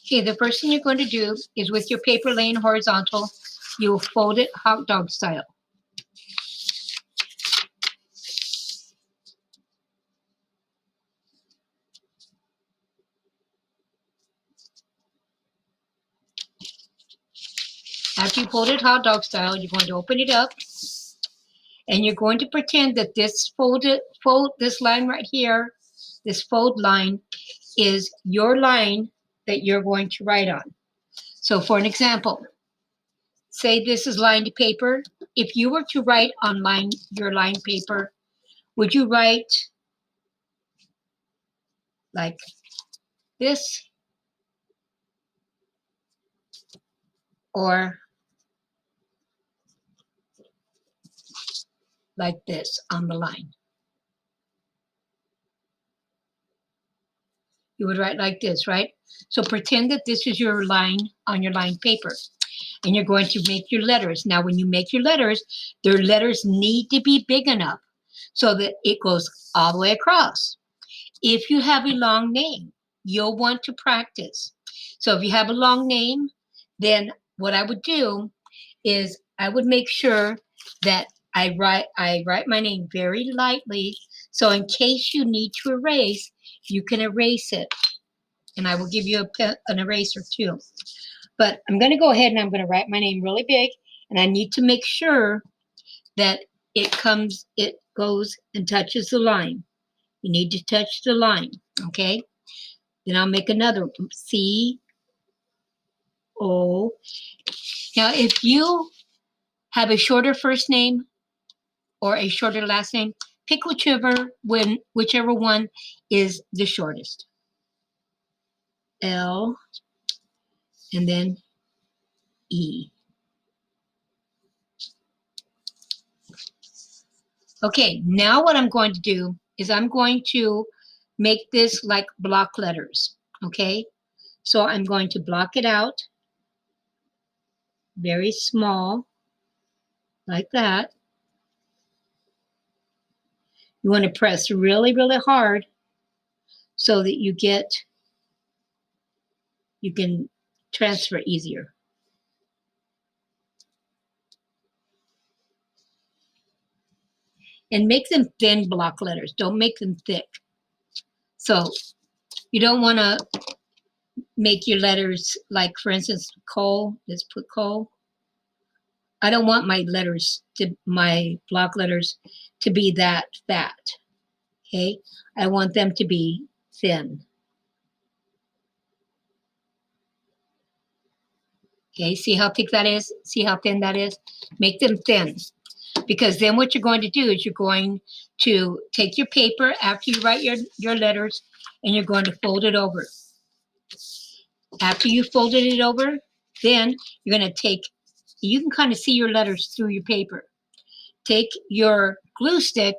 Okay, the first thing you're going to do is with your paper laying horizontal, you'll fold it hot dog style. After you fold it hot dog style, you're going to open it up and you're going to pretend that this this line right here, this fold line is your line that you're going to write on. So for an example, say this is lined paper. If you were to write on your lined paper, would you write like this or like this on the line? You would write like this, right? So pretend that this is your line on your lined paper. And you're going to make your letters. Now, when you make your letters, their letters need to be big enough so that it goes all the way across. If you have a long name, you'll want to practice. So if you have a long name, then what I would do is I would make sure that I write my name very lightly. So in case you need to erase, you can erase it. And I will give you an eraser too. But I'm going to go ahead and I'm going to write my name really big. And I need to make sure that it goes and touches the line. You need to touch the line, okay? Then I'll make another one. C-O. Now, if you have a shorter first name or a shorter last name, pick whichever one is the shortest. L and then E. Okay, now what I'm going to do is I'm going to make this like block letters, okay? So I'm going to block it out very small, like that. You want to press really, really hard so that you can transfer easier. And make them thin block letters. Don't make them thick. So you don't want to make your letters like, for instance, coal. Let's put coal. I don't want my block letters to be that fat. Okay, I want them to be thin. Okay, see how thick that is? See how thin that is? Make them thin. Because then what you're going to do is you're going to take your paper after you write your letters and you're going to fold it over. After you folded it over, then you're going to take, you can kind of see your letters through your paper. Take your glue stick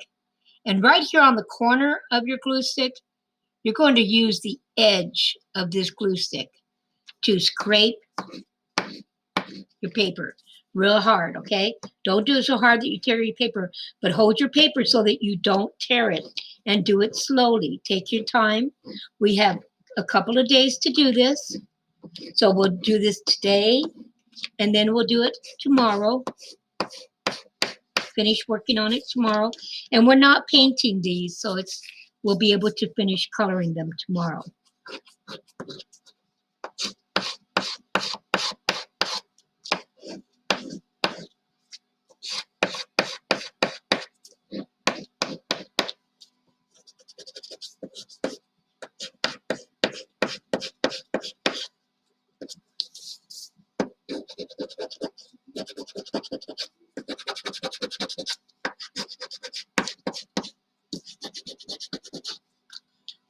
and right here on the corner of your glue stick, you're going to use the edge of this glue stick to scrape your paper real hard, okay? Don't do it so hard that you tear your paper, but hold your paper so that you don't tear it and do it slowly. Take your time. We have a couple of days to do this. So we'll do this today and then we'll do it tomorrow. Finish working on it tomorrow. And we're not painting these, so we'll be able to finish coloring them tomorrow.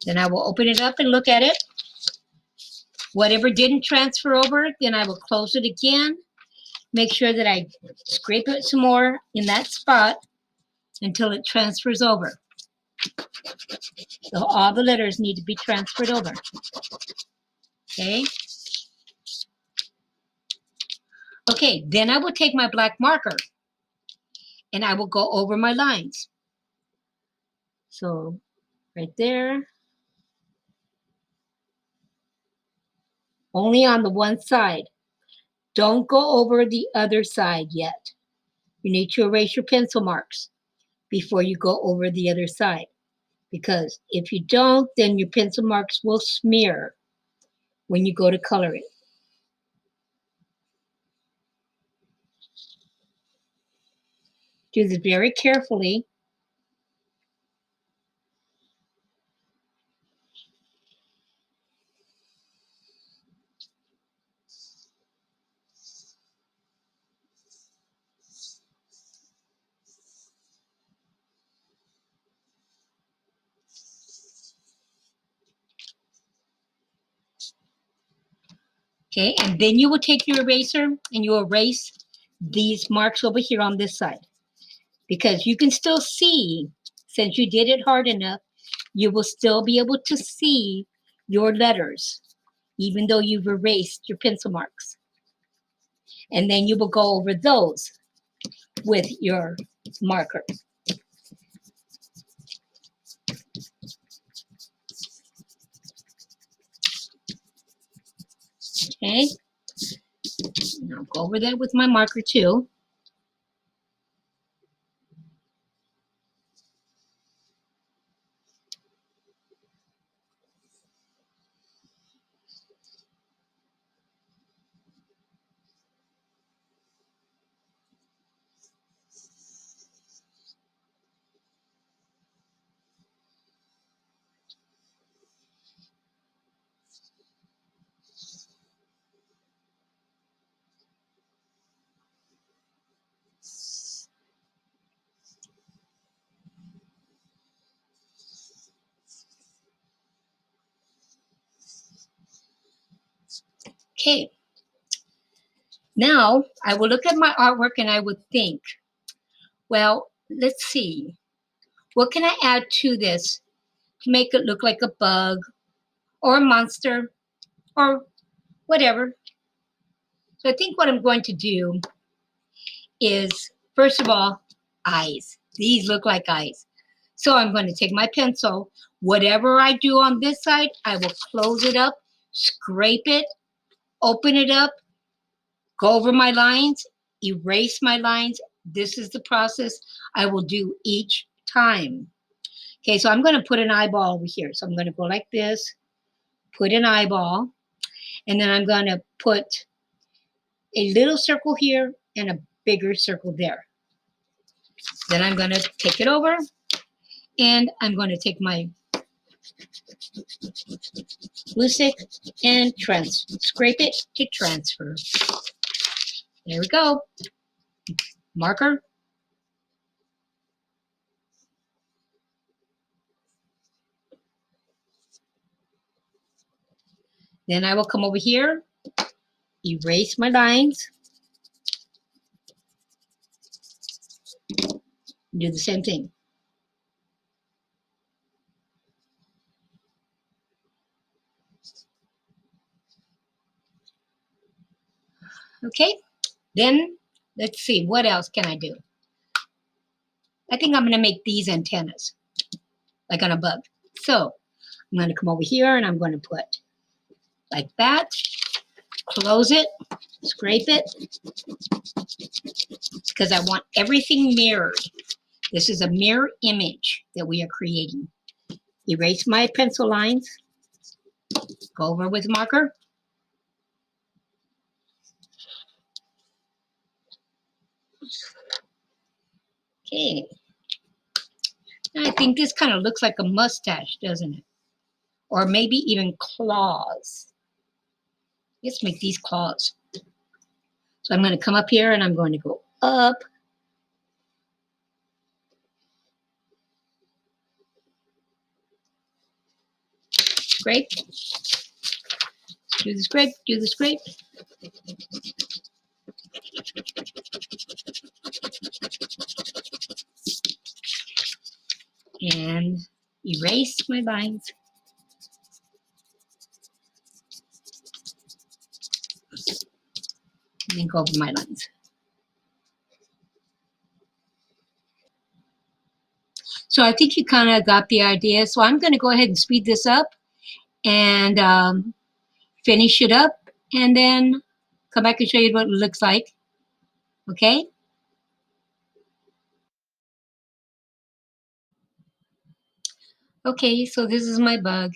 Then I will open it up and look at it. Whatever didn't transfer over, then I will close it again. Make sure that I scrape it some more in that spot until it transfers over. So all the letters need to be transferred over. Okay? Okay, then I will take my black marker and I will go over my lines. So right there. only on the one side. Don't go over the other side yet. You need to erase your pencil marks before you go over the other side. Because if you don't, then your pencil marks will smear when you go to color it. Do this very carefully. Okay, and then you will take your eraser and you erase these marks over here on this side. Because you can still see, since you did it hard enough, you will still be able to see your letters, even though you've erased your pencil marks. And then you will go over those with your marker. Okay, and I'll go over that with my marker too. Okay, now I will look at my artwork and I would think, well, let's see, what can I add to this to make it look like a bug or a monster or whatever. So I think what I'm going to do is, first of all, eyes. These look like eyes. So I'm going to take my pencil. Whatever I do on this side, I will close it up, scrape it, open it up, go over my lines, erase my lines. This is the process I will do each time. Okay, so I'm going to put an eyeball over here. So I'm going to go like this, put an eyeball, and then I'm going to put a little circle here and a bigger circle there. Then I'm going to take it over and I'm going to take my glue stick and scrape it to transfer. There we go. Marker. Then I will come over here, erase my lines, do the same thing. Okay, then let's see, what else can I do? I think I'm going to make these antennas, like on a bug. So I'm going to come over here and I'm going to put like that, close it, scrape it, because I want everything mirrored. This is a mirror image that we are creating. Erase my pencil lines, go over with marker. Okay. I think this kind of looks like a mustache, doesn't it? Or maybe even claws. Let's make these claws. So I'm going to come up here and I'm going to go up. Scrape. Do the scrape, do the scrape. And erase my lines. And then go over my lines. So I think you kind of got the idea. So I'm going to go ahead and speed this up and finish it up. and then come back and show you what it looks like. Okay? Okay, so this is my bug.